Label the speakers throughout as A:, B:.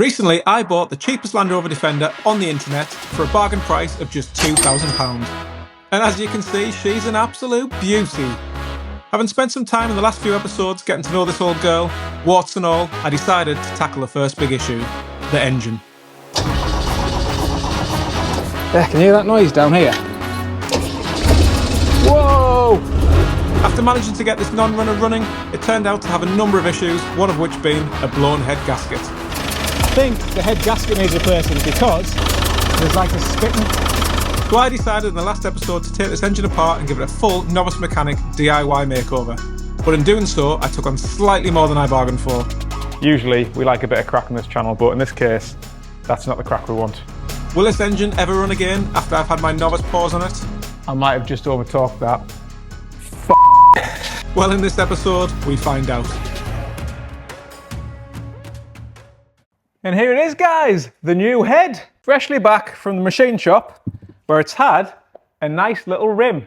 A: Recently, I bought the cheapest Land Rover Defender on the internet for a bargain price of just £2,000. And as you can see, she's an absolute beauty. Having spent some time in the last few episodes getting to know this old girl, warts and all, I decided to tackle the first big issue, the engine.
B: Yeah, can you hear that noise down here? Whoa!
A: After managing to get this non-runner running, it turned out to have a number of issues, one of which being a blown head gasket.
B: I think the head gasket needs replacing because there's like a spitting.
A: So I decided in the last episode to take this engine apart and give it a full novice mechanic DIY makeover. But in doing so, I took on slightly more than I bargained for.
B: Usually we like a bit of crack on this channel, but in this case, that's not the crack we want.
A: Will this engine ever run again after I've had my novice pause on it?
B: I might have just overtalked that.
A: Well, in this episode, we find out.
B: And here it is, guys, the new head. Freshly back from the machine shop, where it's had a nice little rim.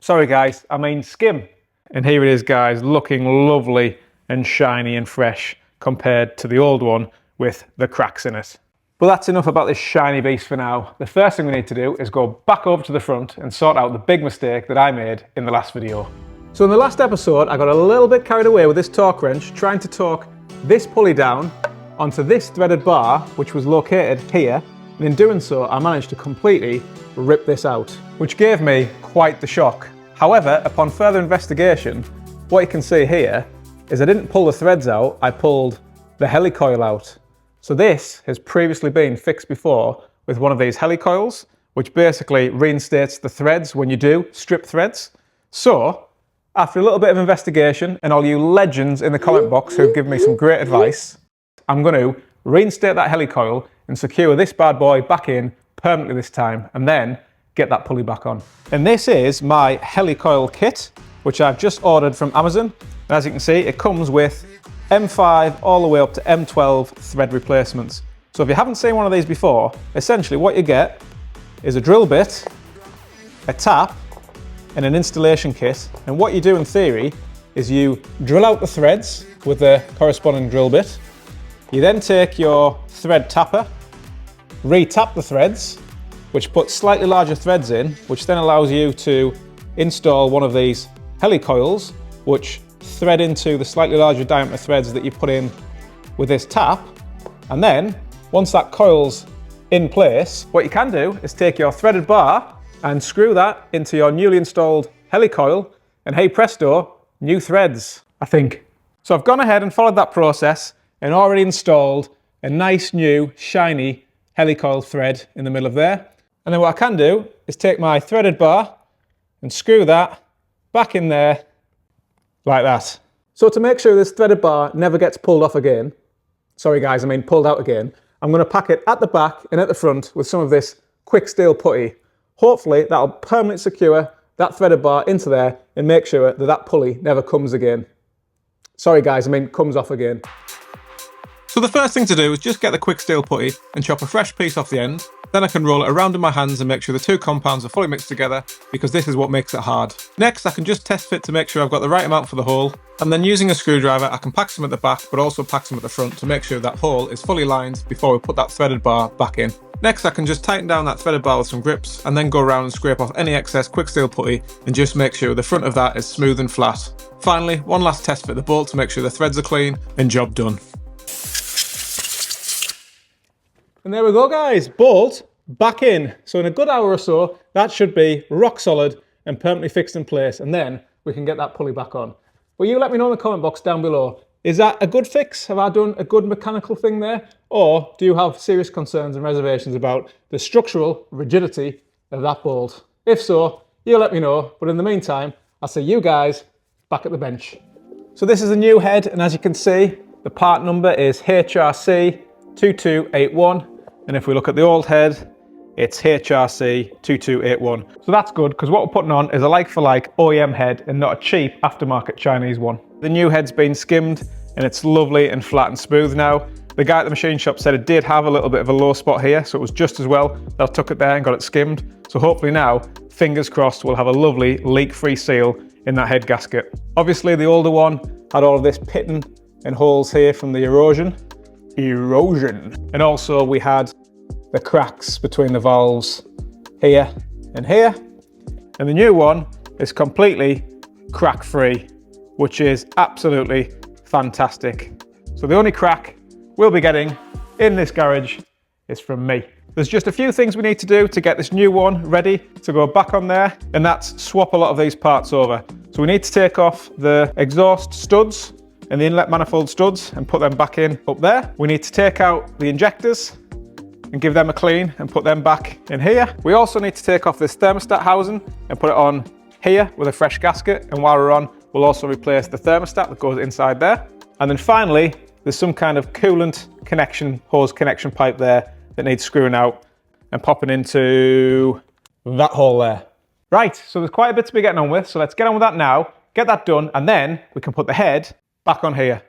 B: Sorry guys, I mean skim. And here it is, guys, looking lovely and shiny and fresh compared to the old one with the cracks in it. But that's enough about this shiny beast for now. The first thing we need to do is go back over to the front and sort out the big mistake that I made in the last video. So in the last episode, I got a little bit carried away with this torque wrench, trying to torque this pulley down onto this threaded bar, which was located here. And in doing so, I managed to completely rip this out, which gave me quite the shock. However, upon further investigation, what you can see here is I didn't pull the threads out, I pulled the helicoil out. So this has previously been fixed before with one of these helicoils, which basically reinstates the threads when you do strip threads. So, after a little bit of investigation, and all you legends in the comment box who've given me some great advice, I'm going to reinstate that helicoil and secure this bad boy back in permanently this time, and then get that pulley back on. And this is my helicoil kit, which I've just ordered from Amazon. And as you can see, it comes with M5 all the way up to M12 thread replacements. So if you haven't seen one of these before, essentially what you get is a drill bit, a tap, and an installation kit. And what you do in theory is you drill out the threads with the corresponding drill bit. You then take your thread tapper, re-tap the threads, which puts slightly larger threads in, which then allows you to install one of these helicoils, which thread into the slightly larger diameter threads that you put in with this tap. And then, once that coil's in place, what you can do is take your threaded bar and screw that into your newly installed helicoil, and hey presto, new threads, I think. So I've gone ahead and followed that process and already installed a nice new shiny helicoil thread in the middle of there. And then what I can do is take my threaded bar and screw that back in there like that. So to make sure this threaded bar never gets pulled off again, sorry guys, I mean pulled out again, I'm going to pack it at the back and at the front with some of this quick steel putty. Hopefully that'll permanently secure that threaded bar into there and make sure that that pulley never comes again. Sorry guys, I mean comes off again.
A: So the first thing to do is just get the quick steel putty and chop a fresh piece off the end. Then I can roll it around in my hands and make sure the two compounds are fully mixed together, because this is what makes it hard. Next, I can just test fit to make sure I've got the right amount for the hole, and then using a screwdriver I can pack some at the back but also pack some at the front to make sure that hole is fully lined before we put that threaded bar back in. Next, I can just tighten down that threaded bar with some grips and then go around and scrape off any excess quick steel putty and just make sure the front of that is smooth and flat. Finally, one last test fit the bolt to make sure the threads are clean, and job done.
B: And there we go guys, bolt back in. So in a good hour or so, that should be rock solid and permanently fixed in place, and then we can get that pulley back on. Well, you let me know in the comment box down below, is that a good fix? Have I done a good mechanical thing there? Or do you have serious concerns and reservations about the structural rigidity of that bolt? If so, you let me know, but in the meantime, I'll see you guys back at the bench. So this is a new head, and as you can see, the part number is HRC 2281. And if we look at the old head, it's HRC 2281. So that's good, because what we're putting on is a like-for-like OEM head and not a cheap aftermarket Chinese one. The new head's been skimmed and it's lovely and flat and smooth now. The guy at the machine shop said it did have a little bit of a low spot here, so it was just as well that I took it there and got it skimmed. So hopefully now, fingers crossed, we'll have a lovely leak-free seal in that head gasket. Obviously the older one had all of this pitting and holes here from the erosion. erosion. And also we had the cracks between the valves here and here. And the new one is completely crack-free, which is absolutely fantastic. So the only crack we'll be getting in this garage is from me. There's just a few things we need to do to get this new one ready to go back on there, and that's swap a lot of these parts over. So we need to take off the exhaust studs and the inlet manifold studs and put them back in up there. We need to take out the injectors and give them a clean and put them back in here. We also need to take off this thermostat housing and put it on here with a fresh gasket. And while we're on, we'll also replace the thermostat that goes inside there. And then finally, there's some kind of coolant connection, hose connection pipe there that needs screwing out and popping into that hole there. Right, so there's quite a bit to be getting on with, so let's get on with that now, get that done, and then we can put the head back on here.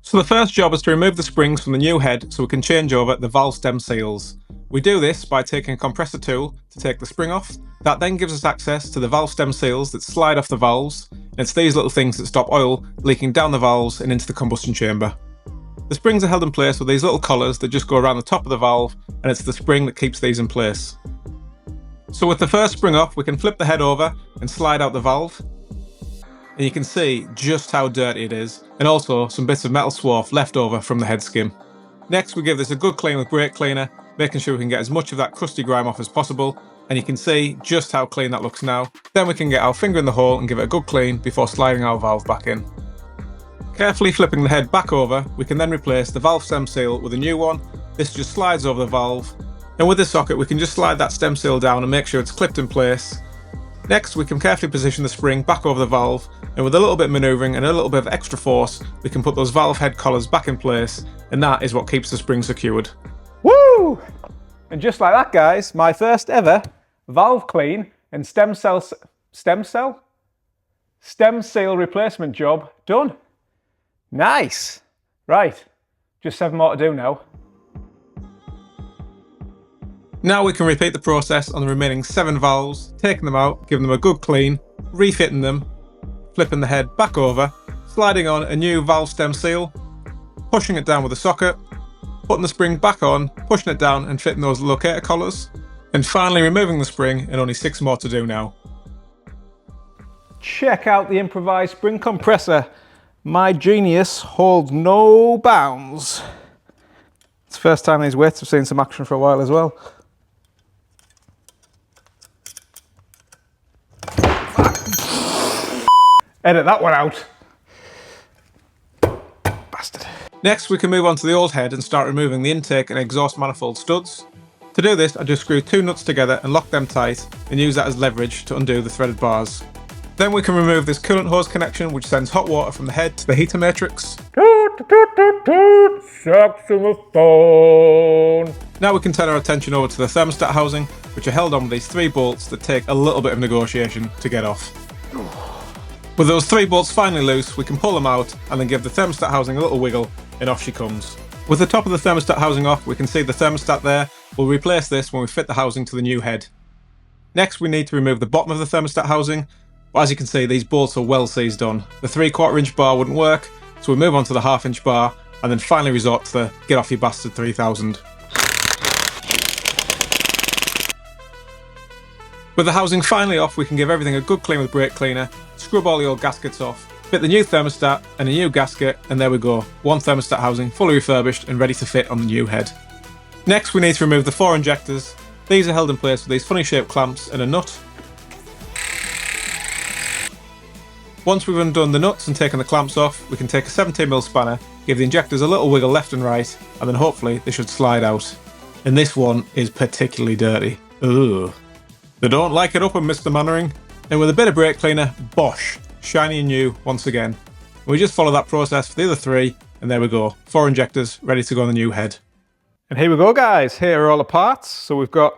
A: So the first job is to remove the springs from the new head so we can change over the valve stem seals. We do this by taking a compressor tool to take the spring off. That then gives us access to the valve stem seals that slide off the valves, and it's these little things that stop oil leaking down the valves and into the combustion chamber. The springs are held in place with these little collars that just go around the top of the valve, and it's the spring that keeps these in place. So with the first spring off, we can flip the head over and slide out the valve. And you can see just how dirty it is, and also some bits of metal swarf left over from the head skim. Next, we give this a good clean with brake cleaner, making sure we can get as much of that crusty grime off as possible, and you can see just how clean that looks now. Then we can get our finger in the hole and give it a good clean before sliding our valve back in. Carefully flipping the head back over, we can then replace the valve stem seal with a new one. This just slides over the valve, and with this socket we can just slide that stem seal down and make sure it's clipped in place. Next, we can carefully position the spring back over the valve, and with a little bit of manoeuvring and a little bit of extra force, we can put those valve head collars back in place, and that is what keeps the spring secured.
B: Woo! And just like that, guys, my first ever valve clean and stem seal replacement job done. Nice. Right, just 7 more to do now.
A: Now we can repeat the process on the remaining 7 valves, taking them out, giving them a good clean, refitting them, flipping the head back over, sliding on a new valve stem seal, pushing it down with a socket, putting the spring back on, pushing it down and fitting those locator collars, and finally removing the spring, and only 6 more to do now.
B: Check out the improvised spring compressor. My genius holds no bounds. It's the first time these weights have seen some action for a while as well. Edit that one out. Bastard.
A: Next, we can move on to the old head and start removing the intake and exhaust manifold studs. To do this, I just screw 2 nuts together and lock them tight, and use that as leverage to undo the threaded bars. Then we can remove this coolant hose connection, which sends hot water from the head to the heater matrix.
B: Saxophone.
A: Now we can turn our attention over to the thermostat housing, which are held on with these 3 bolts that take a little bit of negotiation to get off. With those 3 bolts finally loose, we can pull them out and then give the thermostat housing a little wiggle, and off she comes. With the top of the thermostat housing off, we can see the thermostat there. We'll replace this when we fit the housing to the new head. Next, we need to remove the bottom of the thermostat housing, but as you can see, these bolts are well seized on. The 3/4 inch bar wouldn't work, so we move on to the 1/2 inch bar, and then finally resort to the Get Off Your Bastard 3000. With the housing finally off, we can give everything a good clean with brake cleaner, scrub all the old gaskets off, fit the new thermostat and a new gasket, and there we go. 1 thermostat housing fully refurbished and ready to fit on the new head. Next, we need to remove the 4 injectors. These are held in place with these funny shaped clamps and a nut. Once we've undone the nuts and taken the clamps off, we can take a 17mm spanner, give the injectors a little wiggle left and right, and then hopefully they should slide out. And this one is particularly dirty. Ugh. They don't like it up on Mr. Mannering. And with a bit of brake cleaner, bosh, shiny and new once again. And we just follow that process for the other 3, and there we go. 4 injectors ready to go on the new head.
B: And here we go, guys. Here are all the parts. So we've got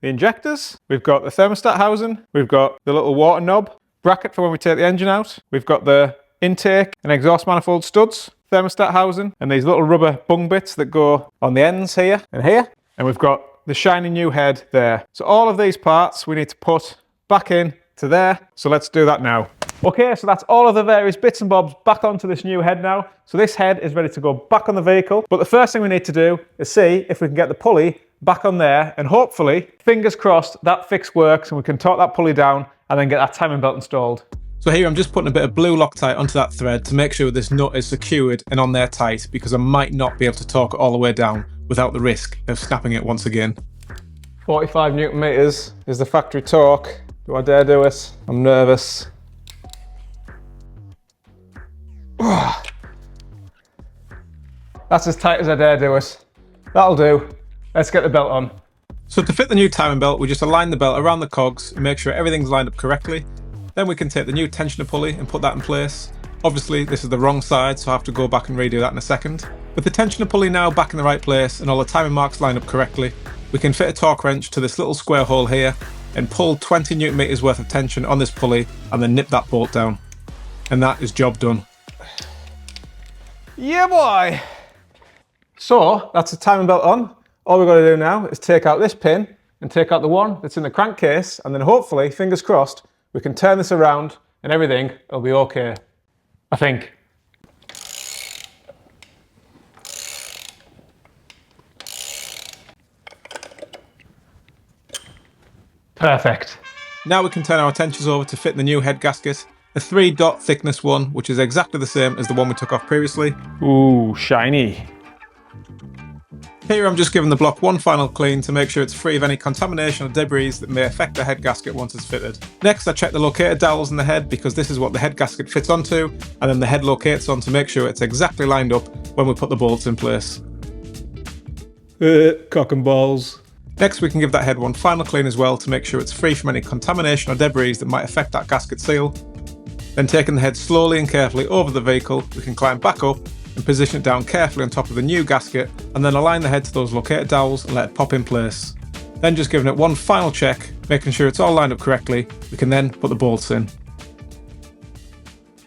B: the injectors, we've got the thermostat housing, we've got the little water knob, bracket for when we take the engine out, we've got the intake and exhaust manifold studs, thermostat housing, and these little rubber bung bits that go on the ends here and here. And we've got the shiny new head there. So all of these parts we need to put back in to there. So let's do that now. Okay, so that's all of the various bits and bobs back onto this new head now. So this head is ready to go back on the vehicle. But the first thing we need to do is see if we can get the pulley back on there, and hopefully, fingers crossed, that fix works and we can torque that pulley down and then get that timing belt installed.
A: So here I'm just putting a bit of blue Loctite onto that thread to make sure this nut is secured and on there tight, because I might not be able to torque it all the way down without the risk of snapping it once again.
B: 45 Newton meters is the factory torque. Do I dare do it? I'm nervous. That's as tight as I dare do it. That'll do. Let's get the belt on.
A: So to fit the new timing belt, we just align the belt around the cogs and make sure everything's lined up correctly. Then we can take the new tensioner pulley and put that in place. Obviously this is the wrong side, so I have to go back and redo that in a second. With the tensioner pulley now back in the right place and all the timing marks lined up correctly, we can fit a torque wrench to this little square hole here and pull 20 Newton meters worth of tension on this pulley and then nip that bolt down. And that is job done.
B: Yeah boy! So that's the timing belt on. All we've got to do now is take out this pin and take out the one that's in the crankcase, and then hopefully, fingers crossed, we can turn this around and everything will be okay. I think. Perfect.
A: Now we can turn our attentions over to fit the new head gasket, a 3-dot thickness one, which is exactly the same as the one we took off previously.
B: Ooh, shiny.
A: Here I'm just giving the block one final clean to make sure it's free of any contamination or debris that may affect the head gasket once it's fitted. Next I check the locator dowels in the head, because this is what the head gasket fits onto, and then the head locates on to make sure it's exactly lined up when we put the bolts in place.
B: Cock and balls.
A: Next we can give that head one final clean as well to make sure it's free from any contamination or debris that might affect that gasket seal. Then taking the head slowly and carefully over the vehicle, we can climb back up and position it down carefully on top of the new gasket, and then align the head to those locator dowels and let it pop in place. Then just giving it one final check, making sure it's all lined up correctly, we can then put the bolts in.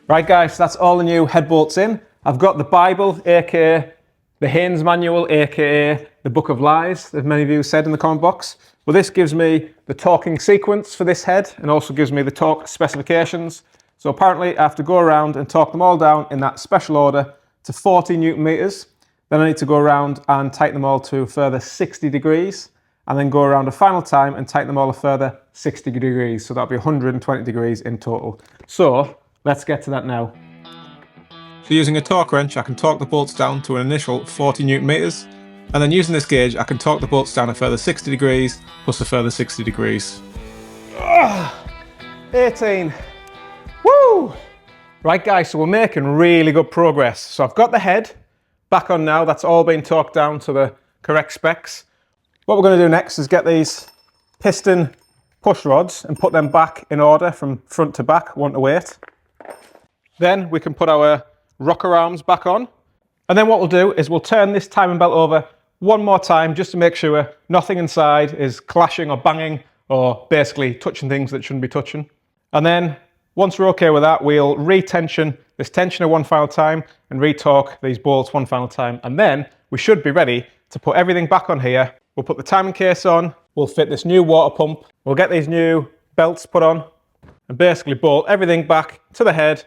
B: Right guys, that's all the new head bolts in. I've got the Bible, aka the Haynes Manual, aka the Book of Lies, as many of you said in the comment box. Well, this gives me the torquing sequence for this head and also gives me the torque specifications. So apparently I have to go around and torque them all down in that special order to 40 Newton meters. Then I need to go around and tighten them all to a further 60 degrees, and then go around a final time and tighten them all a further 60 degrees. So that'll be 120 degrees in total. So let's get to that now.
A: So using a torque wrench I can torque the bolts down to an initial 40 Newton meters, and then using this gauge I can torque the bolts down a further 60 degrees plus a further 60 degrees.
B: 18. Woo! Right guys, so we're making really good progress. So I've got the head back on now, that's all been torqued down to the correct specs. What we're going to do next is get these piston push rods and put them back in order from front to back, 1 to 8. Then we can put our rocker arms back on. And then what we'll do is we'll turn this timing belt over one more time just to make sure nothing inside is clashing or banging or basically touching things that shouldn't be touching. And then once we're okay with that, we'll re-tension this tensioner one final time and re-torque these bolts one final time. And then we should be ready to put everything back on here. We'll put the timing case on, we'll fit this new water pump, we'll get these new belts put on and basically bolt everything back to the head,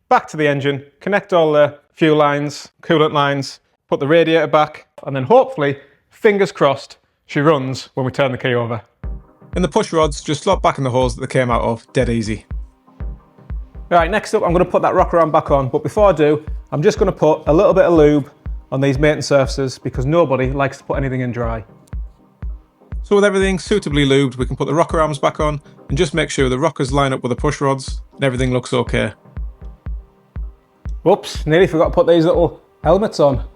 B: back to the engine, connect all the fuel lines, coolant lines, put the radiator back, and then hopefully, fingers crossed, she runs when we turn the key over.
A: And the push rods just slot back in the holes that they came out of, dead easy.
B: Right, next up I'm going to put that rocker arm back on, but before I do, I'm just going to put a little bit of lube on these maintenance surfaces because nobody likes to put anything in dry.
A: So with everything suitably lubed, we can put the rocker arms back on and just make sure the rockers line up with the push rods and everything looks okay.
B: Whoops, nearly forgot to put these little helmets on.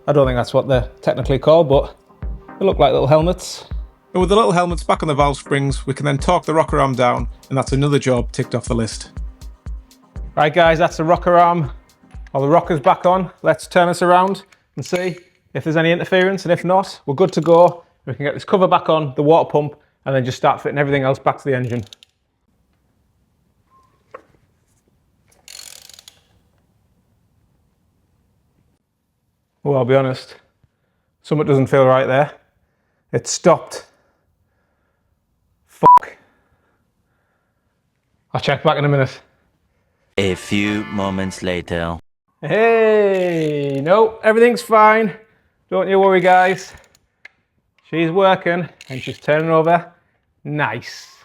B: I don't think that's what they're technically called, but they look like little helmets.
A: And with the little helmets back on the valve springs, we can then torque the rocker arm down, and that's another job ticked off the list.
B: Right guys, that's the rocker arm. All the rockers back on. Let's turn this around and see if there's any interference, and if not, we're good to go. We can get this cover back on, the water pump, and then just start fitting everything else back to the engine. Well, I'll be honest, something doesn't feel right there. It stopped. Fuck. I'll check back in a minute.
C: A few moments later.
B: Hey, no, everything's fine. Don't you worry, guys. She's working and she's turning over nice.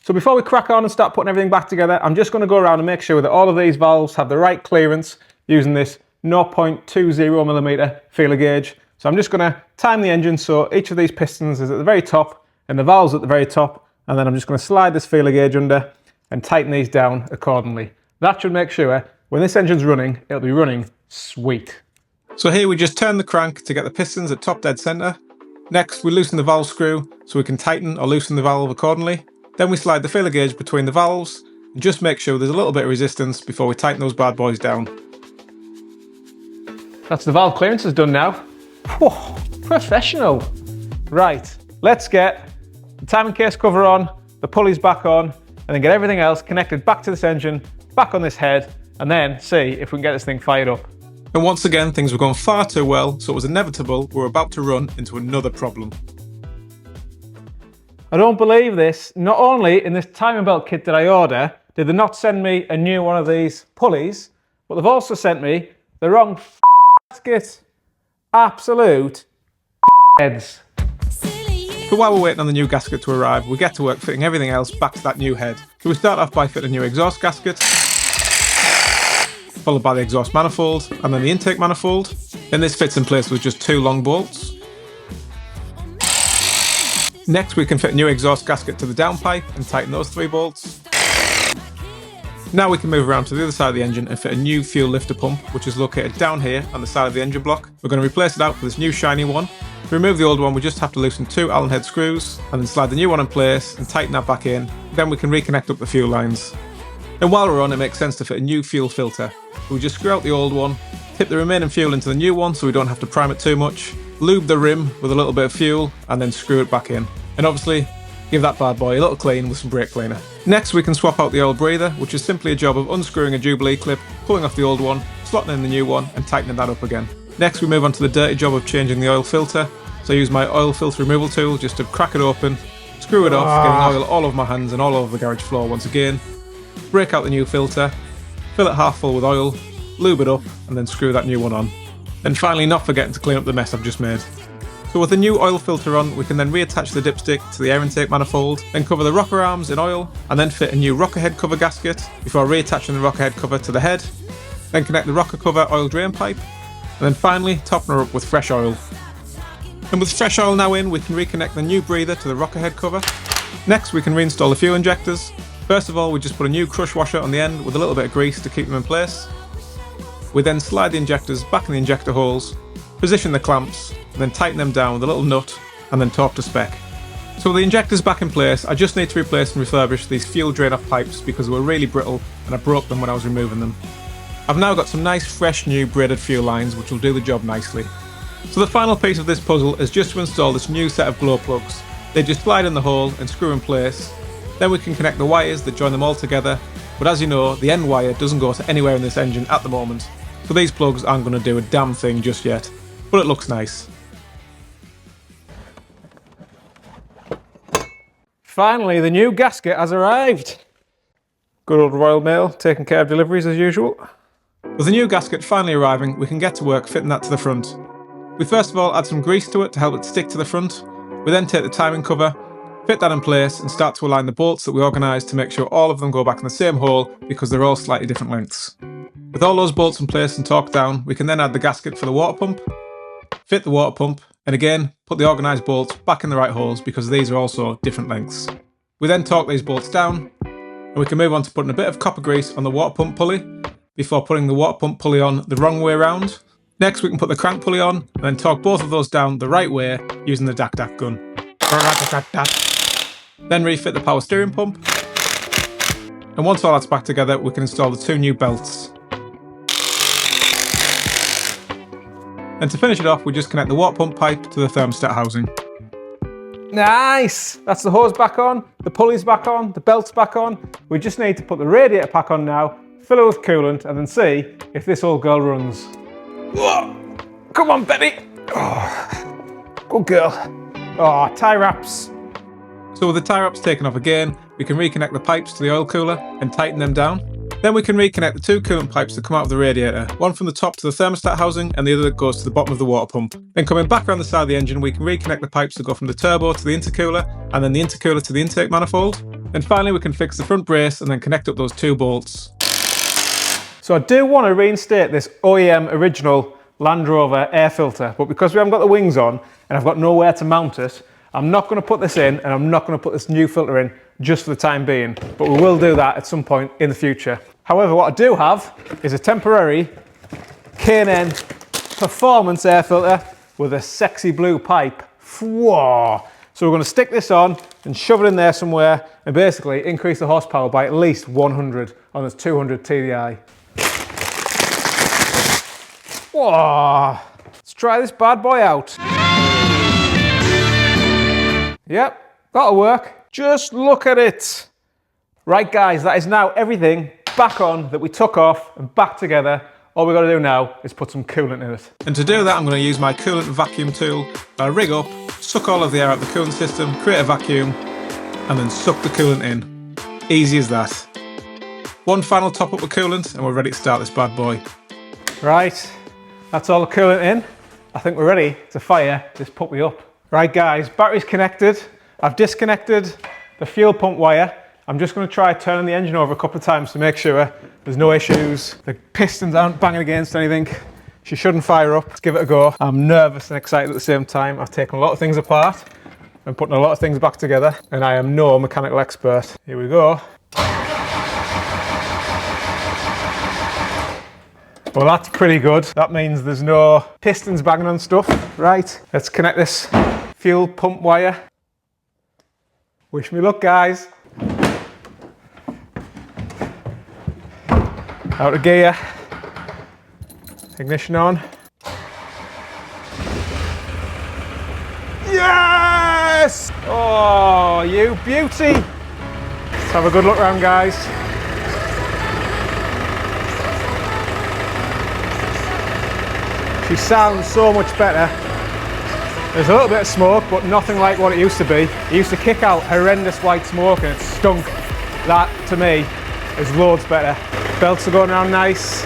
B: So before we crack on and start putting everything back together, I'm just going to go around and make sure that all of these valves have the right clearance using this 0.20mm feeler gauge. So I'm just going to time the engine so each of these pistons is at the very top and the valve's at the very top, and then I'm just going to slide this feeler gauge under and tighten these down accordingly. That should make sure when this engine's running, it'll be running sweet.
A: So here we just turn the crank to get the pistons at top dead centre. Next we loosen the valve screw so we can tighten or loosen the valve accordingly. Then we slide the feeler gauge between the valves and just make sure there's a little bit of resistance before we tighten those bad boys down.
B: That's the valve clearances done now. Whew, professional. Right, let's get the timing case cover on, the pulleys back on, and then get everything else connected back to this engine, back on this head, and then see if we can get this thing fired up.
A: And once again, things were going far too well, so it was inevitable we were about to run into another problem.
B: I don't believe this. Not only in this timing belt kit that I order, did they not send me a new one of these pulleys, but they've also sent me the wrong gasket. Absolute heads.
A: So while we're waiting on the new gasket to arrive, we get to work fitting everything else back to that new head. So we start off by fitting a new exhaust gasket, followed by the exhaust manifold, and then the intake manifold. Then this fits in place with just 2 long bolts. Next we can fit a new exhaust gasket to the downpipe and tighten those 3 bolts. Now we can move around to the other side of the engine and fit a new fuel lifter pump, which is located down here on the side of the engine block. We're going to replace it out with this new shiny one. To remove the old one, we just have to loosen 2 Allen head screws and then slide the new one in place and tighten that back in. Then we can reconnect up the fuel lines. And while we're on, it makes sense to fit a new fuel filter. We just screw out the old one, tip the remaining fuel into the new one so we don't have to prime it too much, lube the rim with a little bit of fuel, and then screw it back in. And obviously, give that bad boy a little clean with some brake cleaner. Next, we can swap out the oil breather, which is simply a job of unscrewing a Jubilee clip, pulling off the old one, slotting in the new one, and tightening that up again. Next, we move on to the dirty job of changing the oil filter. So I use my oil filter removal tool just to crack it open, screw it off, getting oil all over my hands and all over the garage floor once again. Break out the new filter, fill it half full with oil, lube it up, and then screw that new one on. And finally, not forgetting to clean up the mess I've just made. So with the new oil filter on, we can then reattach the dipstick to the air intake manifold, then cover the rocker arms in oil, and then fit a new rocker head cover gasket before reattaching the rocker head cover to the head, then connect the rocker cover oil drain pipe, and then finally topping her up with fresh oil. And with fresh oil now in, we can reconnect the new breather to the rocker head cover. Next, we can reinstall the fuel injectors. First of all, we just put a new crush washer on the end with a little bit of grease to keep them in place. We then slide the injectors back in the injector holes, position the clamps, and then tighten them down with a little nut, and then torque to spec. So with the injectors back in place, I just need to replace and refurbish these fuel drain-off pipes because they were really brittle and I broke them when I was removing them. I've now got some nice fresh new braided fuel lines which will do the job nicely. So the final piece of this puzzle is just to install this new set of glow plugs. They just slide in the hole and screw in place. Then we can connect the wires that join them all together, but as you know, the end wire doesn't go to anywhere in this engine at the moment, so these plugs aren't going to do a damn thing just yet, but it looks nice.
B: Finally, the new gasket has arrived. Good old Royal Mail, taking care of deliveries as usual.
A: With the new gasket finally arriving, we can get to work fitting that to the front. We first of all add some grease to it to help it stick to the front. We then take the timing cover, fit that in place and start to align the bolts that we organised to make sure all of them go back in the same hole because they're all slightly different lengths. With all those bolts in place and torqued down, we can then add the gasket for the water pump, fit the water pump, and again, put the organised bolts back in the right holes because these are also different lengths. We then torque these bolts down, and we can move on to putting a bit of copper grease on the water pump pulley before putting the water pump pulley on the wrong way around. Next, we can put the crank pulley on and then torque both of those down the right way using the dak gun. Then refit the power steering pump. And once all that's back together, we can install the 2 new belts. And to finish it off, we just connect the water pump pipe to the thermostat housing.
B: Nice! That's the hose back on, the pulley's back on, the belt's back on. We just need to put the radiator pack on now, fill it with coolant, and then see if this old girl runs. Whoa. Come on, Betty! Oh, good girl. Oh, tie wraps.
A: So with the tie wraps taken off again, we can reconnect the pipes to the oil cooler and tighten them down. Then we can reconnect the two coolant pipes that come out of the radiator, one from the top to the thermostat housing and the other that goes to the bottom of the water pump. Then coming back around the side of the engine, we can reconnect the pipes that go from the turbo to the intercooler and then the intercooler to the intake manifold. And finally we can fix the front brace and then connect up those two bolts.
B: So I do want to reinstate this OEM original Land Rover air filter, but because we haven't got the wings on and I've got nowhere to mount it, I'm not going to put this in and I'm not going to put this new filter in just for the time being, but we will do that at some point in the future. However, what I do have is a temporary K&N performance air filter with a sexy blue pipe. Whoa. So we're going to stick this on and shove it in there somewhere and basically increase the horsepower by at least 100 on this 200 TDI. Whoa. Let's try this bad boy out. Yep, that'll work. Just look at it. Right guys, that is now everything back on that we took off and back together. All we've got to do now is put some coolant in it.
A: And to do that, I'm going to use my coolant vacuum tool. I'll rig up, suck all of the air out of the coolant system, create a vacuum, and then suck the coolant in. Easy as that. One final top up with coolant and we're ready to start this bad boy.
B: Right, that's all the coolant in. I think we're ready to fire this puppy up. Right guys, battery's connected. I've disconnected the fuel pump wire. I'm just going to try turning the engine over a couple of times to make sure there's no issues. The pistons aren't banging against anything. She shouldn't fire up. Let's give it a go. I'm nervous and excited at the same time. I've taken a lot of things apart and putting a lot of things back together, and I am no mechanical expert. Here we go. Well, that's pretty good. That means there's no pistons banging on stuff. Right, let's connect this fuel pump wire. Wish me luck, guys. Out of gear. Ignition on. Yes! Oh, you beauty! Let's have a good look around, guys. She sounds so much better. There's a little bit of smoke, but nothing like what it used to be. It used to kick out horrendous white smoke and it stunk. That, to me, is loads better. Belts are going around nice.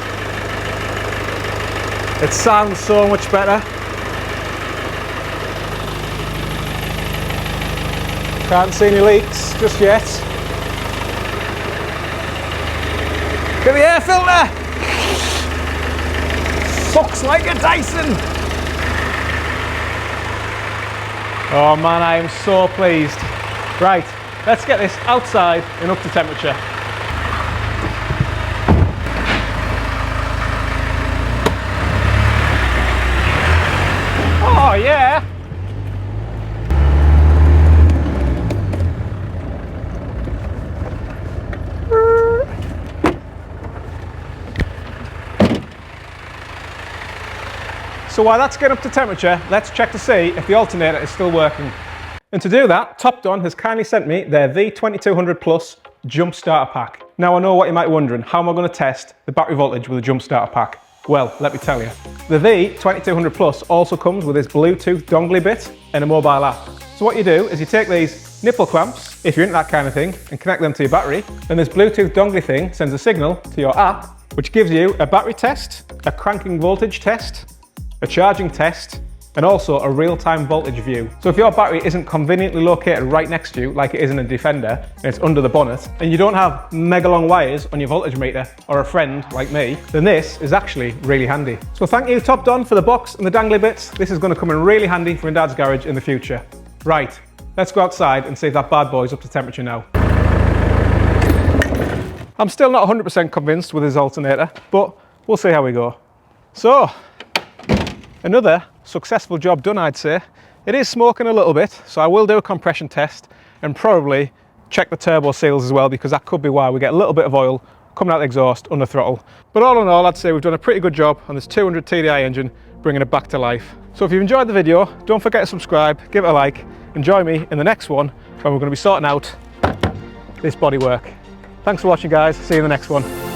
B: It sounds so much better. Can't see any leaks just yet. Look at the air filter! Sucks like a Dyson! Oh man, I am so pleased. Right, let's get this outside and up to temperature. Oh yeah! So while that's getting up to temperature, let's check to see if the alternator is still working. And to do that, TopDon has kindly sent me their V2200 Plus jump starter pack. Now I know what you might be wondering, how am I going to test the battery voltage with a jump starter pack? Well, let me tell you. The V2200 Plus also comes with this Bluetooth dongly bit and a mobile app. So what you do is you take these nipple clamps, if you're into that kind of thing, and connect them to your battery. Then this Bluetooth dongly thing sends a signal to your app, which gives you a battery test, a cranking voltage test, a charging test, and also a real-time voltage view. So if your battery isn't conveniently located right next to you, like it is in a Defender, and it's under the bonnet, and you don't have mega long wires on your voltage meter, or a friend like me, then this is actually really handy. So thank you TopDon for the box and the dangly bits. This is going to come in really handy for my dad's garage in the future. Right, let's go outside and see if that bad boy's up to temperature now. I'm still not 100% convinced with his alternator, but we'll see how we go. So, another successful job done, I'd say. It is smoking a little bit, so I will do a compression test and probably check the turbo seals as well, because that could be why we get a little bit of oil coming out the exhaust under throttle. But all in all, I'd say we've done a pretty good job on this 200 TDI engine, bringing it back to life. So if you've enjoyed the video, don't forget to subscribe, give it a like, and join me in the next one when we're going to be sorting out this bodywork. Thanks for watching, guys. See you in the next one.